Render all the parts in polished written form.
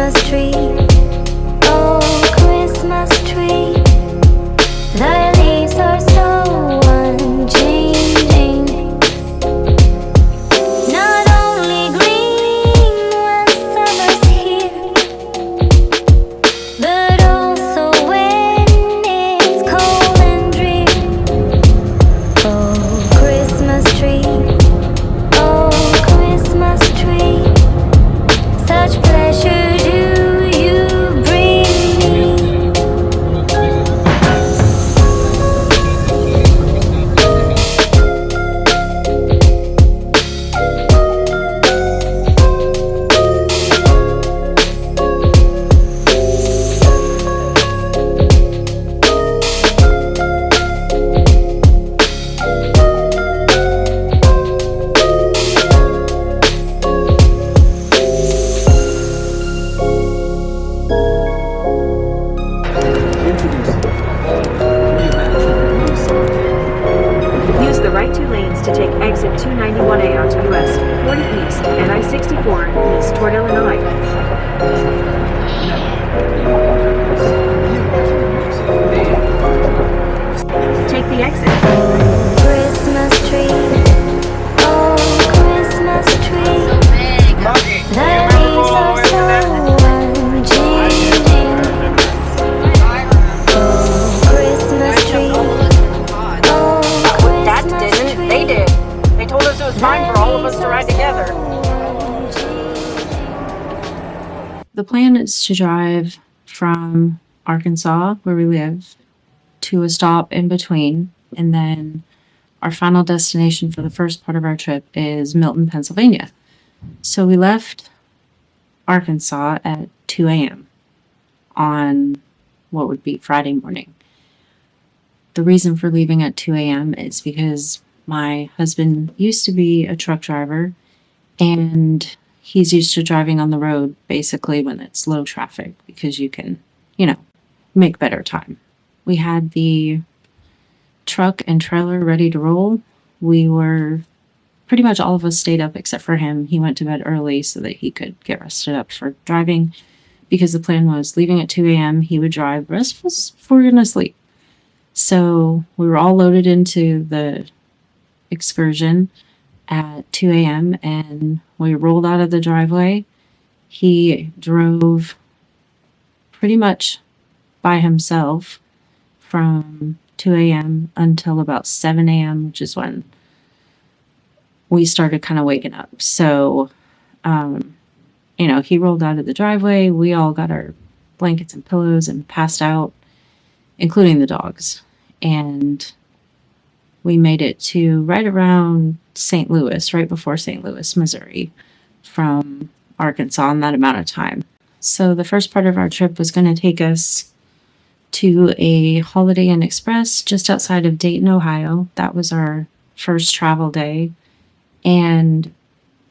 Christmas tree, oh Christmas tree, the leaves are so unchanging. Not only green when summer's here, but also when it's cold and drear. Oh Christmas tree, oh Christmas tree, such pleasure do you bring me. Use the right two lanes to take exit 291A onto US 40 East and I-64 East toward Illinois. Take the exit. Christmas tree, oh Christmas tree, the leaves are so unchanging. Oh Christmas tree, oh Dad Christmas didn't. tree, They did. They told us it was fine for all of us to ride together. The plan is to drive from Arkansas, where we live, to a stop in between, and then our final destination for the first part of our trip is Milton, Pennsylvania. So we left Arkansas at 2 a.m. on what would be Friday morning. The reason for leaving at 2 a.m. is because my husband used to be a truck driver, and he's used to driving on the road basically when it's low traffic because you can, make better time. We had the truck and trailer ready to roll. We were pretty much all of us stayed up except for him. He went to bed early so that he could get rested up for driving because the plan was leaving at 2 a.m. He would drive. The rest of us were going to sleep. So we were all loaded into the excursion at 2 a.m. and we rolled out of the driveway. He drove pretty much by himself from 2 a.m. until about 7 a.m., which is when we started kind of waking up. So, he rolled out of the driveway. We all got our blankets and pillows and passed out, including the dogs. And we made it to right around St. Louis, right before St. Louis, Missouri, from Arkansas in that amount of time. So the first part of our trip was going to take us to a Holiday Inn Express just outside of Dayton, Ohio. That was our first travel day. And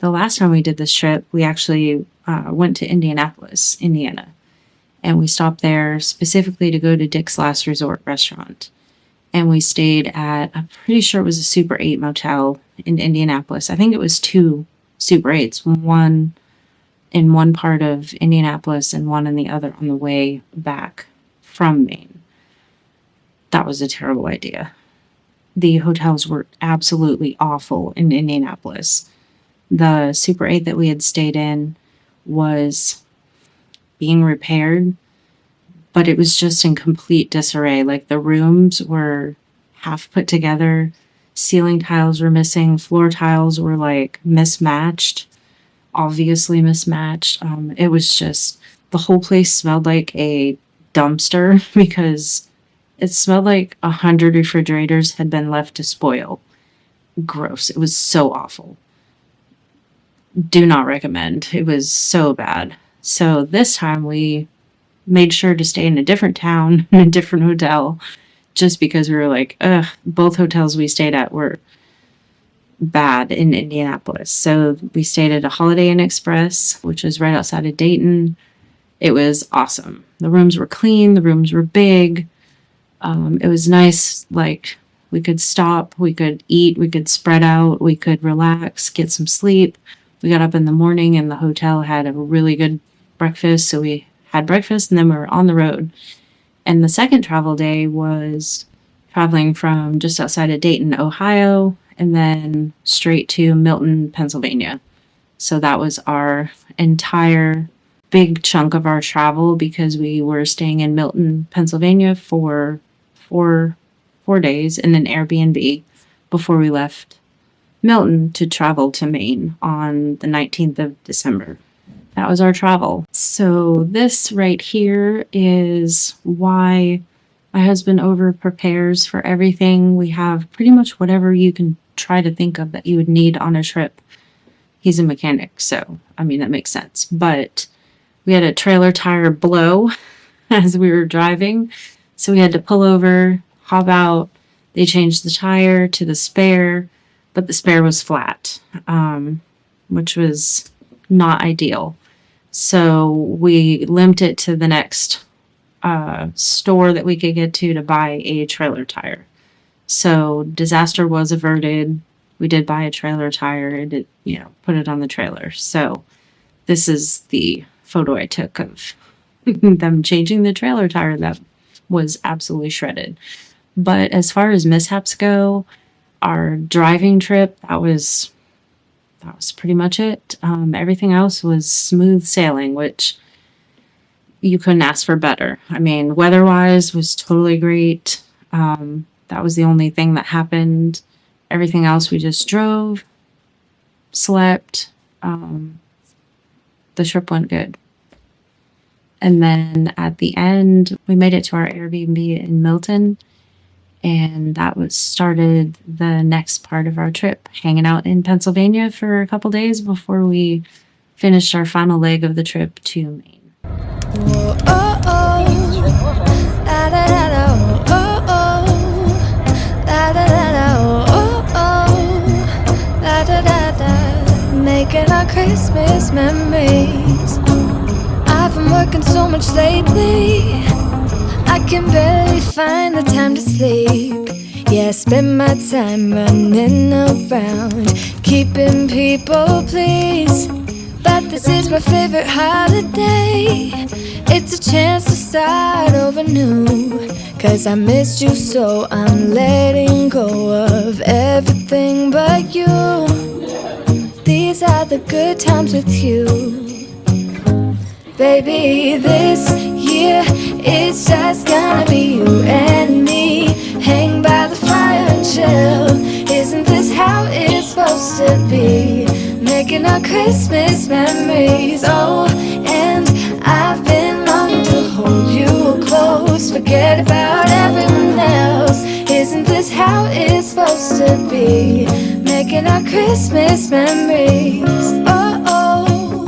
the last time we did this trip, we actually went to Indianapolis, Indiana. And we stopped there specifically to go to Dick's Last Resort restaurant. And we stayed at, I'm pretty sure it was a Super 8 motel in Indianapolis. I think it was 2 Super 8s, one in one part of Indianapolis and one in the other on the way back from Maine. That was a terrible idea. The hotels were absolutely awful in Indianapolis. The Super 8 that we had stayed in was being repaired, but it was just in complete disarray. Like the rooms were half put together, ceiling tiles were missing, floor tiles were like mismatched, obviously mismatched. It was just, the whole place smelled like a dumpster because it smelled like 100 refrigerators had been left to spoil. Gross. It was so awful. Do not recommend. It was so bad. So this time we made sure to stay in a different town, in a different hotel, just because we were like, both hotels we stayed at were bad in Indianapolis. So we stayed at a Holiday Inn Express, which was right outside of Dayton. It was awesome. The rooms were clean. The rooms were big. It was nice. Like we could stop, we could eat, we could spread out, we could relax, get some sleep. We got up in the morning and the hotel had a really good breakfast. So we had breakfast and then we were on the road. And the second travel day was traveling from just outside of Dayton, Ohio, and then straight to Milton, Pennsylvania. So that was our entire big chunk of our travel because we were staying in Milton, Pennsylvania for four days in an Airbnb before we left Milton to travel to Maine on the 19th of December. That was our travel. So this right here is why my husband over prepares for everything. We have pretty much whatever you can try to think of that you would need on a trip. He's a mechanic, so I mean that makes sense. But we had a trailer tire blow as we were driving, so we had to pull over, hop out. They changed the tire to the spare, but the spare was flat, which was not ideal. So we limped it to the next store that we could get to buy a trailer tire. So disaster was averted. We did buy a trailer tire and it, put it on the trailer. So this is the photo I took of them changing the trailer tire that was absolutely shredded. But as far as mishaps go, our driving trip, that was pretty much it. Everything else was smooth sailing, which you couldn't ask for better. I mean, weather-wise was totally great. That was the only thing that happened. Everything else, we just drove, slept. The trip went good. And then at the end, we made it to our Airbnb in Milton. And that started the next part of our trip, hanging out in Pennsylvania for a couple days before we finished our final leg of the trip to Maine. Oh, oh, oh. Da, da, da, da, oh, oh. Da, da, da, da, oh, oh. Da, da, da, da. Making our Christmas memories. I've been working so much lately, I can barely find the time to sleep. Yeah, I spend my time running around, keeping people pleased. But this is my favorite holiday. It's a chance to start over new. 'Cause I missed you, so I'm letting go of everything but you. These are the good times with you. Baby, this year it's just gonna be you and me. Hang by the fire and chill. Isn't this how it's supposed to be? Making our Christmas memories. Oh, and I've been longing to hold you close. Forget about everyone else. Isn't this how it's supposed to be? Making our Christmas memories. Oh, oh.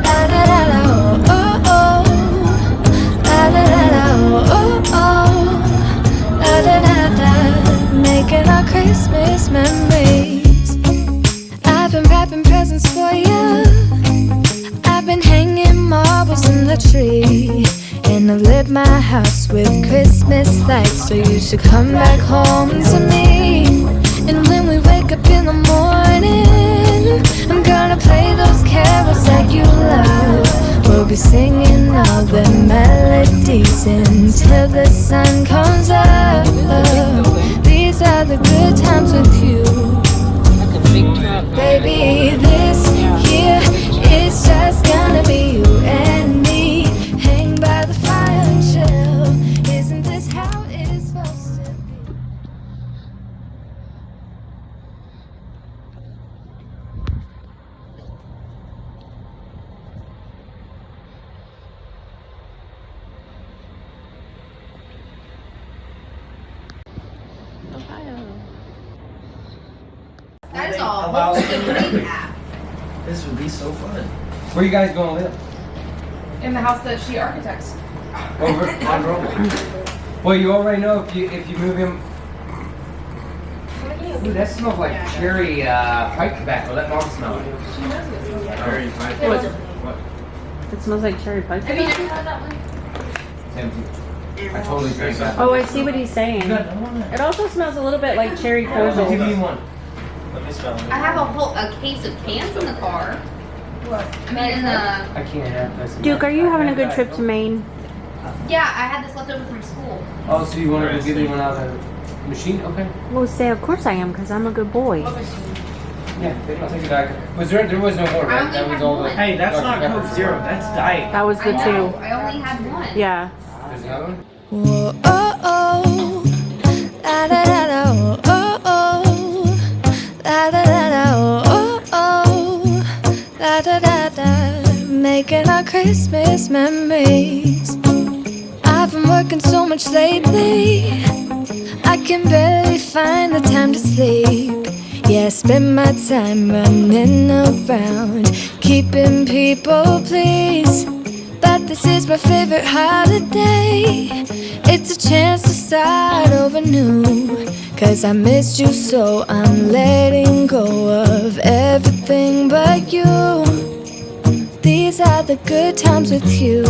La, da, da, da, oh, oh. La, da, da, da, oh, oh. La, da, da, da. Making our Christmas memories. I've been wrapping presents for you. I've been hanging marbles in the tree. And I've lit my house with Christmas lights. So you should come back home to me. And when we wake up in the morning, I'm gonna play those carols that you love. We'll be singing all the melodies until the sun comes up. These are the good times with you. Baby, this year it's just gonna be you and me. Hang by the fire and chill. Isn't this how it's supposed to be? That is all. Homestead app. This would be so fun. Where you guys gonna live? In the house that she architects. Over on Rome. Well, you already know if you move him. Ooh, that smells like cherry pipe tobacco. Let Mom smell it. Cherry pipe. What? It smells like cherry pie. Have you never had that one? It's empty. I totally drank that. Oh, I see what he's saying. Good. I want it. It also smells a little bit like cherry Give kernels. me one. Let me smell it. I have a case of cans in the car. What? I mean, in the. I can't have Duke, are you having a good trip to Maine? Yeah, I had this left over from school. Oh, so you want to give me one out of the machine? Okay. Well, say, of course I am, because I'm a good boy. Yeah, I'll take it back. There was no more, I right? only That was had all the. one. Hey, that's not Coke Zero. That's Diet. That was the I know, two. I only had one. Yeah. There's another one? Whoa, oh, oh, la da da da, oh, oh, oh, la da da da, oh, oh, la da da da, making our Christmas memories. I've been working so much lately, I can barely find the time to sleep. Yeah, I spend my time running around, keeping people pleased. But this is my favorite holiday. It's a chance to start over new. 'Cause I missed you so I'm letting go of everything but you. These are the good times with you.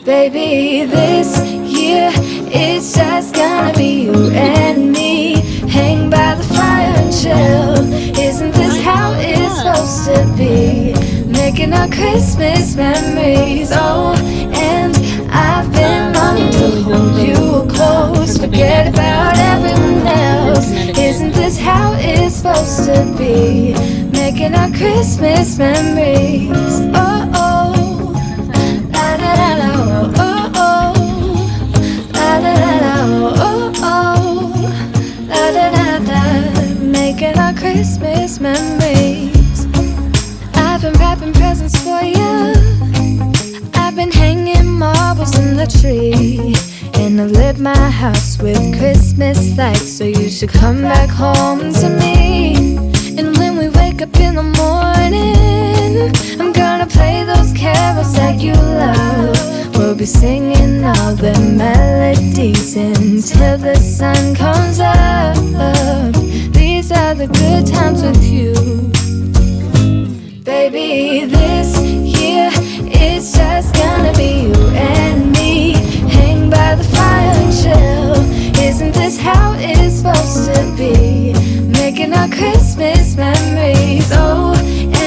Baby, this year it's just gonna be you and me. Hang by the fire and chill. Isn't this how it's supposed to be? Making our Christmas memories. Oh, and I've been longing to hold you close. Forget about everyone else. Isn't this how it's supposed to be? Making our Christmas memories. Oh, oh, la da da da, oh, oh, la da da da, oh, oh, la da da da. Making our Christmas memories. I've been wrapping presents for you. I've been hanging marbles in the tree. And I've lit my house with Christmas lights. So you should come back home to me. And when we wake up in the morning, I'm gonna play those carols that you love. We'll be singing all the melodies until the sun comes up. These are the good times with you. Baby, this year it's just gonna be you and me. Hang by the fire and chill. Isn't this how it's supposed to be? Making our Christmas memories. Oh,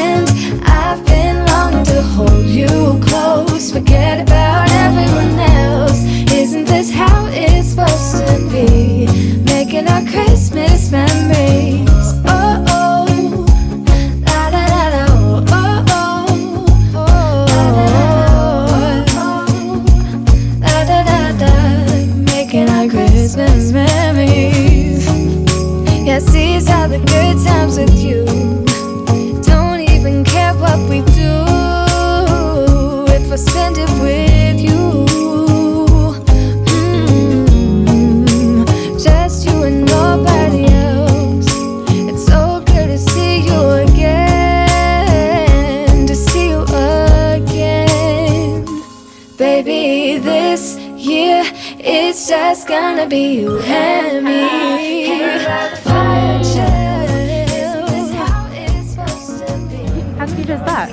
and I've been longing to hold you close. Forget about everyone else. Isn't this how it's supposed to be? Making our Christmas memories. Oh, oh, la da da da, oh, oh, oh, la da da da. Making our Christmas memories. Yes, these are the good times with you. Don't even care what we do if I spend it with you. Just you and nobody else. It's so good to see you again, to see you again. Baby, this year it's just gonna be you and me. How cute is that?